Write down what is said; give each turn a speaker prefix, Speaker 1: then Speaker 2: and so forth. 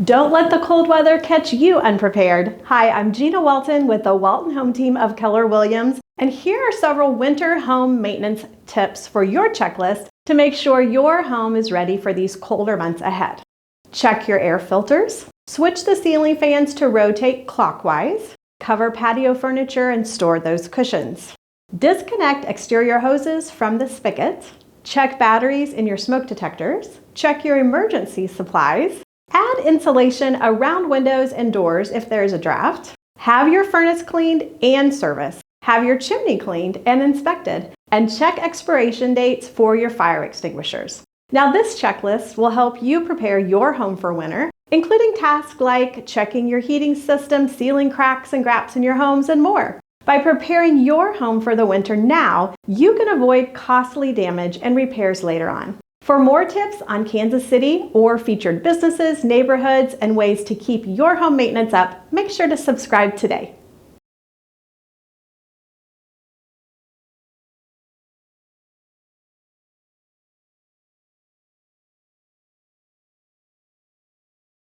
Speaker 1: Don't let the cold weather catch you unprepared. Hi, I'm Gina Walton with the Walton Home Team of Keller Williams, and here are several winter home maintenance tips for your checklist to make sure your home is ready for these colder months ahead. Check your air filters, switch the ceiling fans to rotate clockwise, cover patio furniture and store those cushions. Disconnect exterior hoses from the spigot, check batteries in your smoke detectors, check your emergency supplies, add insulation around windows and doors if there is a draft. Have your furnace cleaned and serviced. Have your chimney cleaned and inspected. And check expiration dates for your fire extinguishers. Now this checklist will help you prepare your home for winter, including tasks like checking your heating system, sealing cracks and gaps in your homes, and more. By preparing your home for the winter now, you can avoid costly damage and repairs later on. For more tips on Kansas City or featured businesses, neighborhoods, and ways to keep your home maintenance up, make sure to subscribe today.